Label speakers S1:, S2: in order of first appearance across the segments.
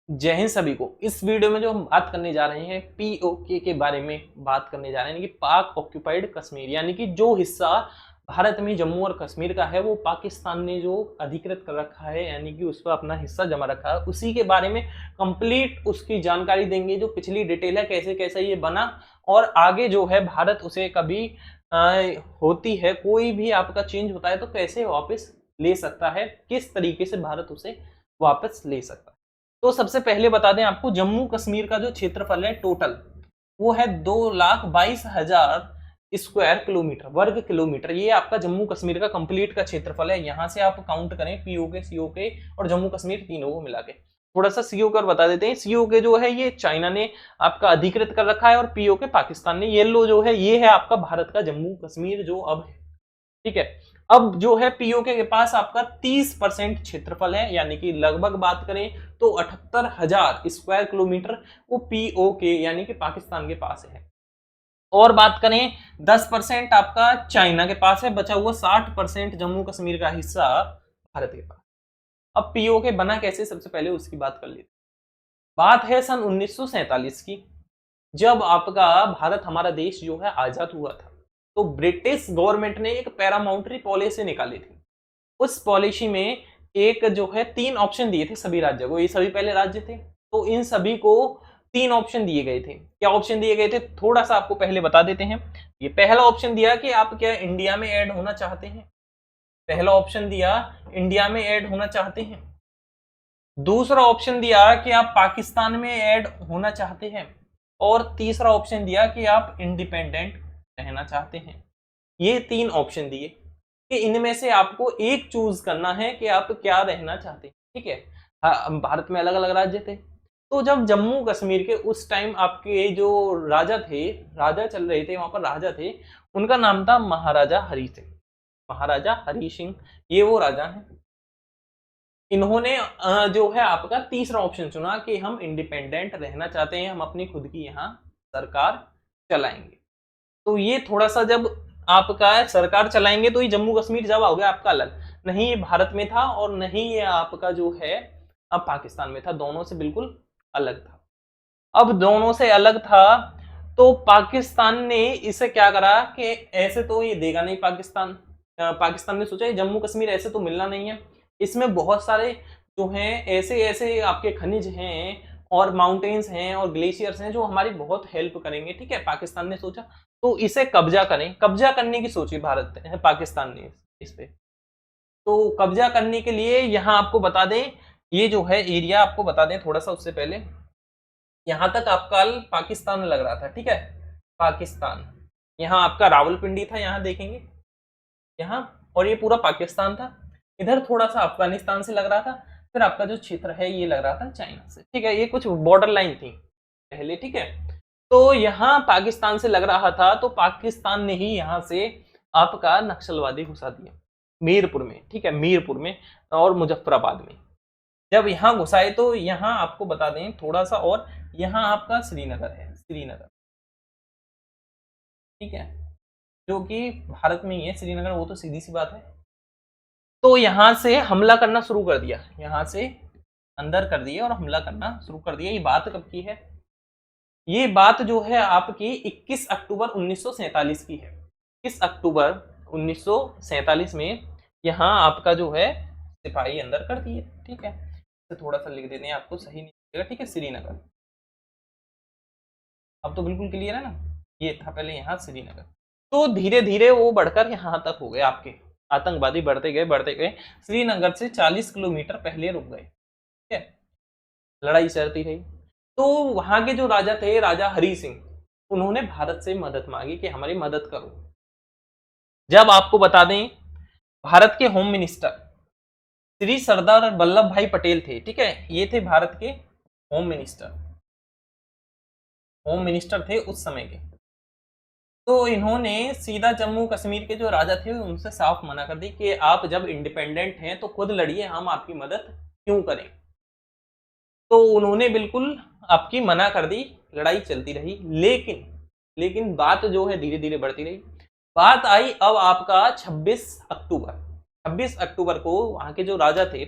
S1: जय हिंद सभी को। इस वीडियो में जो हम बात करने जा रहे हैं पीओके के बारे में बात करने जा रहे हैं, यानी कि पाक ऑक्यूपाइड कश्मीर, यानी कि जो हिस्सा भारत में जम्मू और कश्मीर का है वो पाकिस्तान ने जो अधिकृत कर रखा है, यानी कि उस पर अपना हिस्सा जमा रखा है, उसी के बारे में कंप्लीट उसकी जानकारी देंगे। जो पिछली डिटेल है कैसे कैसे ये बना और आगे जो है भारत उसे कभी होती है कोई भी आपका चेंज होता है तो कैसे वापस ले सकता है, किस तरीके से भारत उसे वापस ले सकता है। तो सबसे पहले बता दें आपको, जम्मू कश्मीर का जो क्षेत्रफल है टोटल वो है 2,22,000 स्क्वायर किलोमीटर, वर्ग किलोमीटर। ये आपका जम्मू कश्मीर का कंप्लीट का क्षेत्रफल है। यहां से आप काउंट करें पीओके, सीओके और जम्मू कश्मीर तीनों को मिला के। थोड़ा सा सीओके बता देते हैं। सीओके जो है ये चाइना ने आपका अधिकृत कर रखा है और पीओके पाकिस्तान ने। येलो जो है ये है आपका भारत का जम्मू कश्मीर जो अब है, ठीक है। अब जो है पीओके के पास आपका 30% क्षेत्रफल है, यानी कि लगभग बात करें तो 78,000 स्क्वायर किलोमीटर वो पीओके यानी कि पाकिस्तान के पास है। और बात करें 10% आपका चाइना के पास है, बचा हुआ 60% जम्मू कश्मीर का हिस्सा भारत के पास। अब पीओके बना कैसे, सबसे पहले उसकी बात कर लेते। बात है सन 1947 की, जब आपका भारत हमारा देश जो है आजाद हुआ था, तो ब्रिटिश गवर्नमेंट ने एक पैरामाउंट्री पॉलिसी निकाली थी। उस पॉलिसी में एक जो है 3 ऑप्शन दिए थे सभी राज्यों को। ये सभी पहले राज्य थे तो इन सभी को 3 ऑप्शन दिए गए थे। क्या ऑप्शन दिए गए थे, थोड़ा सा आपको पहले बता देते हैं। ये पहला ऑप्शन दिया कि आप क्या इंडिया में ऐड होना चाहते हैं। पहला ऑप्शन दिया इंडिया में ऐड होना चाहते हैं। दूसरा ऑप्शन दिया कि आप पाकिस्तान में ऐड होना चाहते हैं। और तीसरा ऑप्शन दिया कि आप इंडिपेंडेंट रहना चाहते हैं। ये 3 ऑप्शन दिए कि इनमें से आपको एक चूज करना है कि आप क्या रहना चाहते हैं, ठीक है। भारत में अलग अलग राज्य थे, तो जब जम्मू कश्मीर के उस टाइम आपके जो राजा थे, राजा चल रहे थे वहां पर, राजा थे, उनका नाम था महाराजा हरी सिंह। महाराजा हरी सिंह ये वो राजा हैं। इन्होंने जो है आपका तीसरा ऑप्शन चुना कि हम इंडिपेंडेंट रहना चाहते हैं, हम अपनी खुद की यहाँ सरकार चलाएंगे। तो ये थोड़ा सा, जब आपका सरकार चलाएंगे तो ये जम्मू कश्मीर जब हो गया आपका अलग, नहीं ये भारत में था और नहीं ये आपका जो है अब पाकिस्तान में था, दोनों से बिल्कुल अलग था। अब दोनों से अलग था तो पाकिस्तान ने इसे क्या करा कि ऐसे तो ये देगा नहीं पाकिस्तान। पाकिस्तान ने सोचा ये जम्मू कश्मीर ऐसे तो मिलना नहीं है, इसमें बहुत सारे जो हैं ऐसे ऐसे आपके खनिज हैं और माउंटेन्स हैं और ग्लेशियर्स हैं जो हमारी बहुत हेल्प करेंगे, ठीक है। पाकिस्तान ने सोचा तो इसे कब्जा करें, कब्जा करने की सोची भारत पाकिस्तान ने इस पे। तो कब्जा करने के लिए यहाँ आपको बता दें, ये जो है एरिया आपको बता दें थोड़ा सा उससे पहले, यहाँ तक आपका पाकिस्तान लग रहा था, ठीक है। पाकिस्तान यहाँ आपका रावलपिंडी था, यहाँ देखेंगे यहाँ, और ये पूरा पाकिस्तान था। इधर थोड़ा सा अफगानिस्तान से लग रहा था, फिर आपका जो क्षेत्र है ये लग रहा था चाइना से, ठीक है। ये कुछ बॉर्डर लाइन थी पहले, ठीक है। तो यहाँ पाकिस्तान से लग रहा था तो पाकिस्तान ने ही यहाँ से आपका नक्सलवादी घुसा दिया मीरपुर में, ठीक है, मीरपुर में और मुजफ्फराबाद में। जब यहाँ घुसाए तो यहाँ आपको बता दें थोड़ा सा, और यहाँ आपका श्रीनगर है, श्रीनगर, ठीक है, जो कि भारत में ही है श्रीनगर, वो तो सीधी सी बात है। तो यहाँ से हमला करना शुरू कर दिया, यहाँ से अंदर कर दिए और हमला करना शुरू कर दिया। ये बात कब की है, ये बात जो है आपकी 21 अक्टूबर 1947 की है। 21 अक्टूबर 1947 में यहाँ आपका जो है सिपाही अंदर कर दिए, ठीक है। तो थोड़ा सा लिख देते हैं, आपको सही नहीं लगेगा, ठीक है। श्रीनगर, अब तो बिल्कुल क्लियर है ना। ये था पहले यहाँ श्रीनगर, तो धीरे धीरे वो बढ़कर यहाँ तक हो गए, आपके आतंकवादी बढ़ते गए बढ़ते गए, श्रीनगर से 40 किलोमीटर पहले रुक गए, ठीक है। लड़ाई चलती रही तो वहां के जो राजा थे, राजा हरी सिंह, उन्होंने भारत से मदद मांगी कि हमारी मदद करो। जब आपको बता दें भारत के होम मिनिस्टर श्री सरदार वल्लभ भाई पटेल थे, ठीक है, ये थे भारत के होम मिनिस्टर, होम मिनिस्टर थे उस समय के। तो इन्होंने सीधा जम्मू कश्मीर के जो राजा थे उनसे साफ मना कर दी कि आप जब इंडिपेंडेंट हैं तो खुद लड़िए, हम आपकी मदद क्यों करें। तो उन्होंने बिल्कुल आपकी मना कर दी, लड़ाई चलती रही। लेकिन लेकिन बात जो है धीरे धीरे बढ़ती रही। बात आई अब आपका 26 अक्टूबर, 26 अक्टूबर को वहां के जो राजा थे,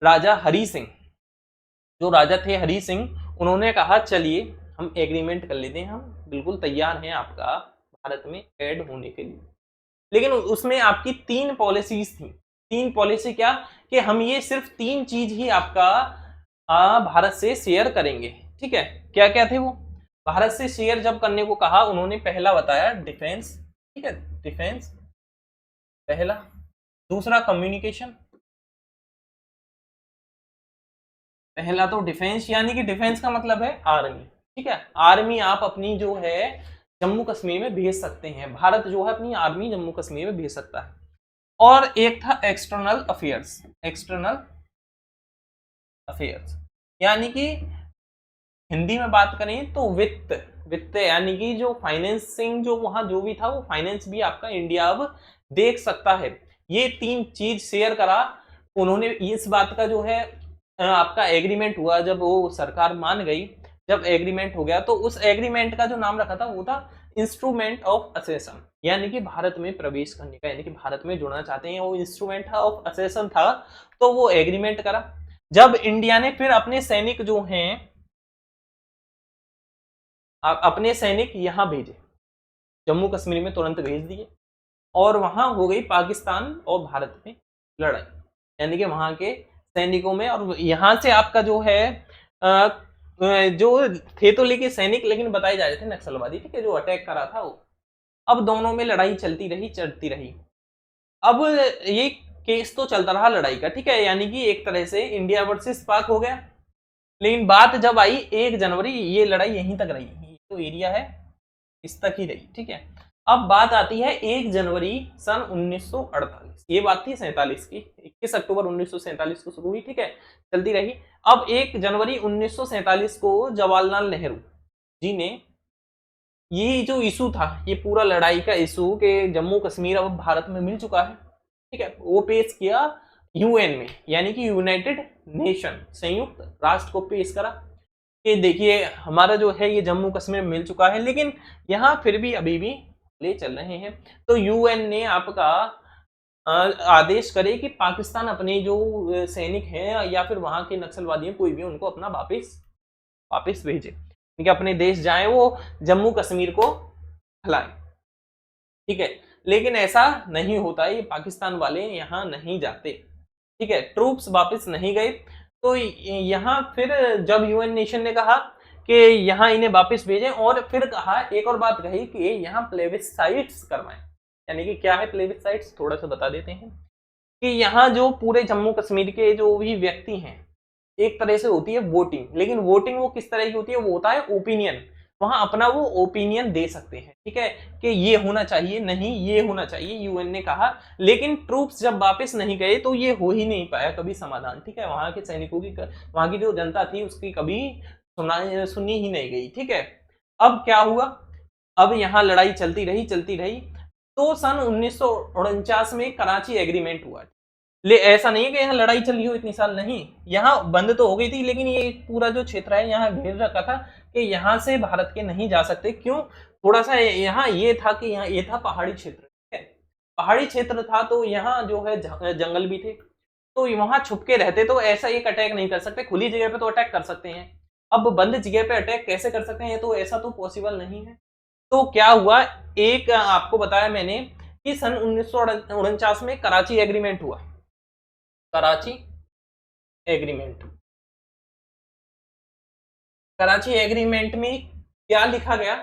S1: राजा हरी सिंह, जो राजा थे हरी सिंह, उन्होंने कहा चलिए हम एग्रीमेंट कर लेते हैं, हम बिल्कुल तैयार हैं आपका भारत में ऐड होने के लिए। लेकिन उसमें आपकी 3 पॉलिसीज थी। 3 पॉलिसी क्या, कि हम ये सिर्फ 3 चीज ही आपका भारत से शेयर करेंगे। ठीक है, क्या क्या थे वो? भारत से शेयर जब करने को कहा, उन्होंने पहला बताया डिफेंस। ठीक है, डिफेंस पहला। दूसरा कम्युनिकेशन, पहला तो डिफेंस, यानी कि डिफेंस का मतलब है आर्मी। ठीक है, आर्मी आप अपनी जो है जम्मू कश्मीर में भेज सकते हैं, भारत जो है अपनी आर्मी जम्मू कश्मीर में भेज सकता है। और एक था एक्सटर्नल अफेयर्स, एक्सटर्नल अफेयर्स यानी कि हिंदी में बात करें तो वित्त, वित्त यानी कि जो फाइनेंसिंग, जो वहां जो भी था वो फाइनेंस भी आपका इंडिया अब देख सकता है। ये 3 चीज शेयर करा उन्होंने। इस बात का जो है आपका एग्रीमेंट हुआ, जब वो सरकार मान गई, जब एग्रीमेंट हो गया, तो उस एग्रीमेंट का जो नाम रखा था वो था इंस्ट्रूमेंट ऑफ असेसन, यानी कि भारत में प्रवेश करने का, यानी कि भारत में जुड़ना चाहते हैं, वो इंस्ट्रूमेंट ऑफ असेसन था। तो वो एग्रीमेंट करा। जब इंडिया ने फिर अपने सैनिक जो हैं, अपने सैनिक यहां भेजे, जम्मू कश्मीर में तुरंत भेज दिए, और वहां हो गई पाकिस्तान और भारत में लड़ाई, यानी कि वहां के सैनिकों में। और यहां से आपका जो है जो थे तो लेके सैनिक, लेकिन बताए जा रहे थे नक्सलवादी, ठीक है, जो अटैक करा था वो। अब दोनों में लड़ाई चलती रही, चलती रही। अब ये केस तो चलता रहा लड़ाई का, ठीक है, यानी कि एक तरह से इंडिया वर्सेस पाक हो गया। लेकिन बात जब आई 1 जनवरी, ये लड़ाई यहीं तक रही, ये तो एरिया है इस तक ही रही। ठीक है, अब बात आती है 1 जनवरी सन 1948, ये बात थी 47 की, 21 अक्टूबर 1947 को शुरू हुई। ठीक है, चलती रही। अब 1 जनवरी 1947 को जवाहरलाल नेहरू जी ने ये जो इशू था, ये पूरा लड़ाई का इशू कि जम्मू कश्मीर अब भारत में मिल चुका है, ठीक है, वो पेश किया यूएन में, यानी कि यूनाइटेड नेशन, संयुक्त राष्ट्र को पेश करा कि देखिए हमारा जो है ये जम्मू कश्मीर मिल चुका है, लेकिन यहाँ फिर भी अभी भी ले चल रहे हैं। तो यूएन ने आपका आदेश करे कि पाकिस्तान अपने जो सैनिक हैं या फिर वहां के नक्सलवादी हैं, कोई भी उनको अपना वापिस भेजे, कि अपने देश जाए, वो जम्मू कश्मीर को हलाए। ठीक है, लेकिन ऐसा नहीं होता है, ये पाकिस्तान वाले यहाँ नहीं जाते। ठीक है, ट्रूप्स वापस नहीं गए। तो यहाँ फिर जब यूएन नेशन ने कहा कि यहाँ इन्हें वापस भेजें, और फिर कहा, एक और बात कही कि यहाँ प्लेबिसाइट्स करवाएं। यानी कि क्या है प्लेबिसाइट्स, थोड़ा सा बता देते हैं कि यहाँ जो पूरे जम्मू कश्मीर के जो भी व्यक्ति हैं, एक तरह से होती है वोटिंग, लेकिन वोटिंग वो किस तरह की होती है, वो होता है ओपिनियन, वहां अपना वो ओपिनियन दे सकते हैं। ठीक है, कि ये होना चाहिए, नहीं ये होना चाहिए, यूएन ने कहा। लेकिन ट्रूप्स जब वापस नहीं गए तो ये हो ही नहीं पाया कभी समाधान। ठीक है, वहां के सैनिकों की, वहां की जो जनता थी उसकी कभी सुनी ही नहीं गई। ठीक है, अब क्या हुआ, अब यहाँ लड़ाई चलती रही, चलती रही। तो सन 1949 में कराची एग्रीमेंट हुआ। ले ऐसा नहीं है कि यहाँ लड़ाई चली हो इतनी साल, नहीं, यहाँ बंद तो हो गई थी, लेकिन ये पूरा जो क्षेत्र है यहाँ घेर रखा था कि यहाँ से भारत के नहीं जा सकते। क्यों? थोड़ा सा यहाँ ये था कि यहाँ ये था पहाड़ी क्षेत्र, ठीक है, पहाड़ी क्षेत्र था, तो यहाँ जो है जंगल भी थे, तो वहां छुप के रहते, तो ऐसा एक अटैक नहीं कर सकते। खुली जगह पे तो अटैक कर सकते हैं, अब बंद जगह पे अटैक कैसे कर सकते हैं, ये तो ऐसा तो पॉसिबल नहीं है। तो क्या हुआ, एक आपको बताया मैंने कि सन 1949 में कराची एग्रीमेंट हुआ, कराची एग्रीमेंट। कराची एग्रीमेंट में क्या लिखा गया,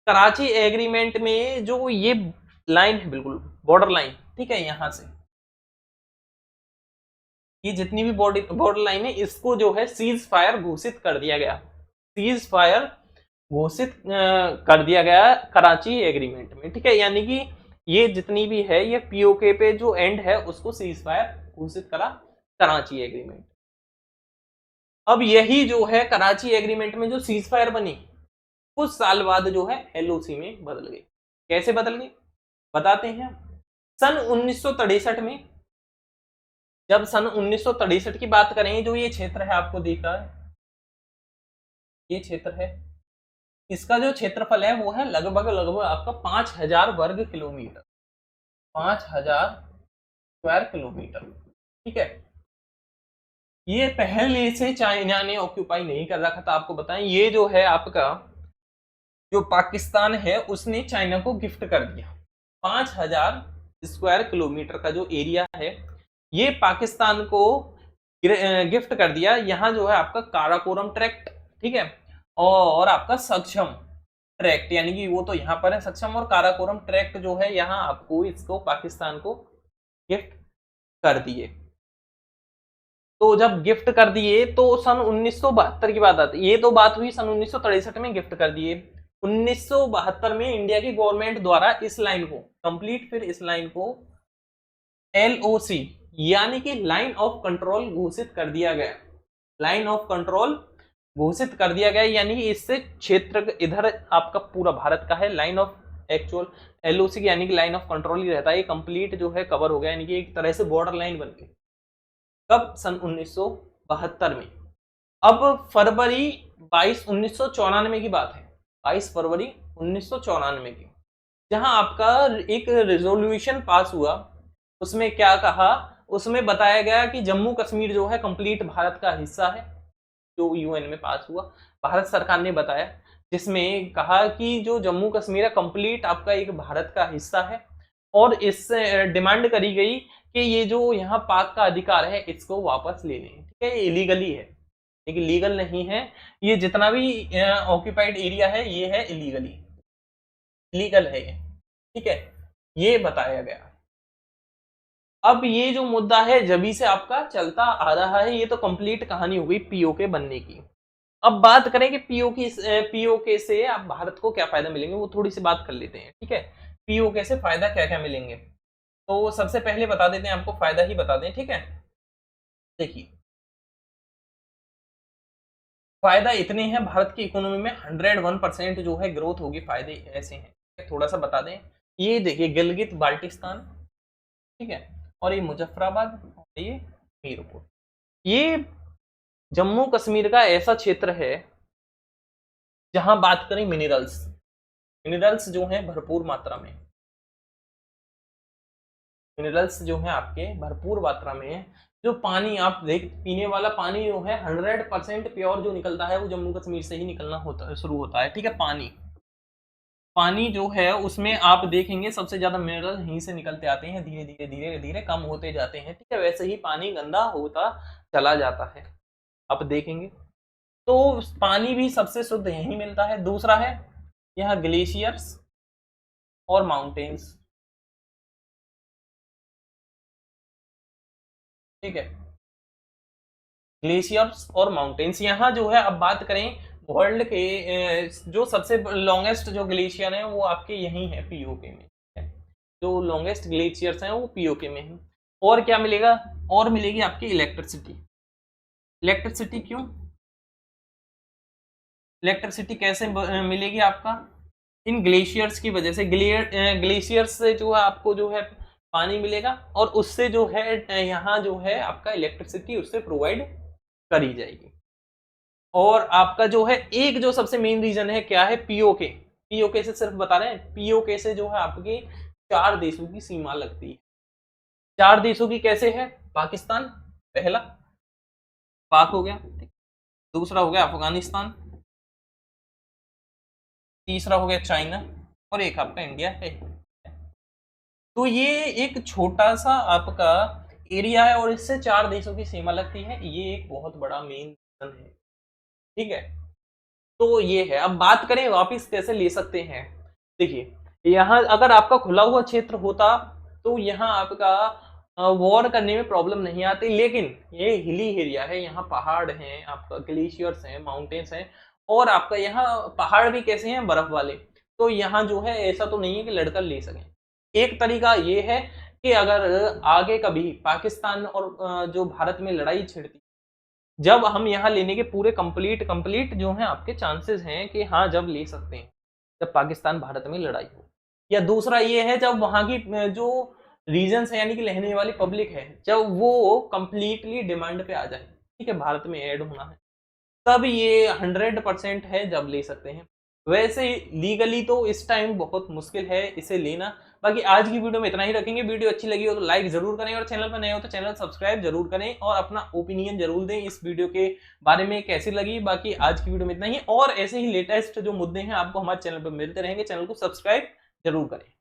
S1: कराची एग्रीमेंट में जो ये लाइन है, बिल्कुल बॉर्डर लाइन, ठीक है, यहां से ये जितनी भी बॉर्डर लाइन है, इसको जो है सीज फायर घोषित कर दिया गया, सीज फायर घोषित कर दिया गया कराची एग्रीमेंट में। ठीक है, यानी कि ये जितनी भी है, ये पीओके पे जो एंड है उसको सीज फायर घोषित करा कराची एग्रीमेंट। अब यही जो है कराची एग्रीमेंट में जो सीज फायर बनी, कुछ साल बाद जो है एलओसी में बदल गई। कैसे बदल गई बताते हैं। सन 1963 में, जब सन 1963 की बात करें, जो ये क्षेत्र है आपको दिख रहा है, ये क्षेत्र है, इसका जो क्षेत्रफल है वो है लगभग लगभग आपका 5000 वर्ग किलोमीटर, 5000 स्क्वायर किलोमीटर। ठीक है, ये पहले से चाइना ने ऑक्यूपाई नहीं कर रखा था, आपको बताएं। ये जो है आपका जो पाकिस्तान है उसने चाइना को गिफ्ट कर दिया 5000 स्क्वायर किलोमीटर का जो एरिया है, ये पाकिस्तान को गिफ्ट कर दिया। यहाँ जो है आपका काराकोरम ट्रैक्ट, ठीक है, और आपका सक्षम ट्रैक्ट, यानी कि वो तो यहाँ पर है सक्षम, और काराकोरम ट्रैक्ट जो है यहाँ आपको इसको पाकिस्तान को गिफ्ट कर दिए। तो जब गिफ्ट कर दिए तो सन 1972 की बात आती है, ये तो बात हुई सन 1963 में गिफ्ट कर दिए। 1972 में इंडिया की गवर्नमेंट द्वारा इस लाइन को कंप्लीट, फिर इस लाइन को LOC यानी कि लाइन ऑफ कंट्रोल घोषित कर दिया गया। लाइन ऑफ कंट्रोल घोषित कर दिया गया, यानी कि इससे क्षेत्र इधर आपका पूरा भारत का है। लाइन ऑफ एक्चुअल LOC यानी कि लाइन ऑफ कंट्रोल ही रहता है, ये कंप्लीट जो है कवर हो गया, यानी कि एक तरह से बॉर्डर लाइन बन गई। कब? सन 1972 में। अब फरवरी 22 1994 की बात है, 22 फरवरी 1994 की, जहां आपका एक रेजोल्यूशन पास हुआ। उसमें क्या कहा? उसमें बताया गया कि जम्मू कश्मीर जो है कंप्लीट भारत का हिस्सा है, जो UN में पास हुआ, भारत सरकार ने बताया, जिसमें कहा कि जो जम्मू कश्मीर है कंप्लीट आपका एक भारत का हिस्सा है, और इससे डिमांड करी गई कि ये जो यहाँ पाक का अधिकार है इसको वापस ले लें। ठीक है, ये इलीगली है, लेकिन लीगल नहीं है। ये जितना भी ऑक्यूपाइड एरिया है ये है इलीगली, लीगल है ये, ठीक है, ये बताया गया। अब ये जो मुद्दा है जभी से आपका चलता आ रहा है, ये तो कंप्लीट कहानी हो गई POK बनने की। अब बात करें कि POK से आप भारत को क्या फायदा मिलेंगे, वो थोड़ी सी बात कर लेते हैं। ठीक है, POK से फायदा क्या क्या मिलेंगे, तो सबसे पहले बता देते हैं, आपको फायदा ही बता दें। ठीक है, देखिए फायदा इतने हैं, भारत की इकोनॉमी में 101% जो है ग्रोथ होगी। फायदे ऐसे हैं, थोड़ा सा बता दें। ये देखिए गिलगित बाल्टिस्तान, ठीक है, और ये मुजफ्फराबाद, और ये मीरपुर, ये जम्मू कश्मीर का ऐसा क्षेत्र है जहां बात करें मिनरल्स, मिनरल्स जो हैं भरपूर मात्रा में, मिनरल्स जो हैं आपके भरपूर मात्रा में है। जो पानी आप देख, पीने वाला पानी जो है 100% प्योर जो निकलता है वो जम्मू कश्मीर से ही निकलना होता है, शुरू होता है। ठीक है, पानी पानी जो है उसमें आप देखेंगे सबसे ज्यादा मिनरल यहीं से निकलते आते हैं, धीरे धीरे धीरे धीरे कम होते जाते हैं। ठीक है, वैसे ही पानी गंदा होता चला जाता है, आप देखेंगे। तो पानी भी सबसे शुद्ध यहीं मिलता है। दूसरा है यहाँ ग्लेशियर्स और माउंटेन्स, ठीक है, ग्लेशियर्स और माउंटेन्स। यहाँ जो है अब बात करें वर्ल्ड के जो सबसे लॉन्गेस्ट जो ग्लेशियर है वो आपके यहीं है POK में, जो लॉन्गेस्ट ग्लेशियर्स हैं वो POK में है। और क्या मिलेगा? और मिलेगी आपकी इलेक्ट्रिसिटी। इलेक्ट्रिसिटी क्यों? इलेक्ट्रिसिटी कैसे मिलेगी आपका? इन ग्लेशियर्स की वजह से। ग्लेशियर्स से जो है आपको जो है पानी मिलेगा, और उससे जो है यहाँ जो है आपका इलेक्ट्रिसिटी उससे प्रोवाइड करी जाएगी। और आपका जो है एक जो सबसे मेन रीजन है क्या है? POK से सिर्फ बता रहे हैं, POK से जो है आपके 4 देशों की सीमा लगती है। 4 देशों की कैसे है? पाकिस्तान पहला, पाक हो गया, दूसरा हो गया अफगानिस्तान, तीसरा हो गया चाइना, और एक आपका इंडिया है। तो ये एक छोटा सा आपका एरिया है और इससे 4 देशों की सीमा लगती है, ये एक बहुत बड़ा मेन रीजन है। ठीक है, तो ये है। अब बात करें वापिस कैसे ले सकते हैं। देखिए यहाँ अगर आपका खुला हुआ क्षेत्र होता तो यहाँ आपका वॉर करने में प्रॉब्लम नहीं आती, लेकिन ये हिली एरिया है, यहाँ पहाड़ हैं, आपका ग्लेशियर्स हैं, माउंटेन्स हैं, और आपका यहाँ पहाड़ भी कैसे हैं? बर्फ वाले। तो यहाँ जो है ऐसा तो नहीं है कि लड़कर ले सकें। एक तरीका ये है कि अगर आगे कभी पाकिस्तान और जो भारत में लड़ाई छिड़ती, जब हम यहाँ लेने के पूरे कंप्लीट जो है आपके चांसेस हैं कि हाँ जब ले सकते हैं, जब पाकिस्तान भारत में लड़ाई हो। या दूसरा ये है जब वहाँ की जो रीजन्स है यानी कि रहने वाली पब्लिक है, जब वो कंप्लीटली डिमांड पे आ जाए, ठीक है, भारत में ऐड होना है, तब ये 100% है जब ले सकते हैं। वैसे लीगली तो इस टाइम बहुत मुश्किल है इसे लेना। बाकी आज की वीडियो में इतना ही रखेंगे। वीडियो अच्छी लगी हो तो लाइक जरूर करें और चैनल पर नए हो तो चैनल सब्सक्राइब जरूर करें और अपना ओपिनियन जरूर दें इस वीडियो के बारे में कैसी लगी। बाकी आज की वीडियो में इतना ही, और ऐसे ही लेटेस्ट जो मुद्दे हैं आपको हमारे चैनल पर मिलते रहेंगे। चैनल को सब्सक्राइब जरूर करें।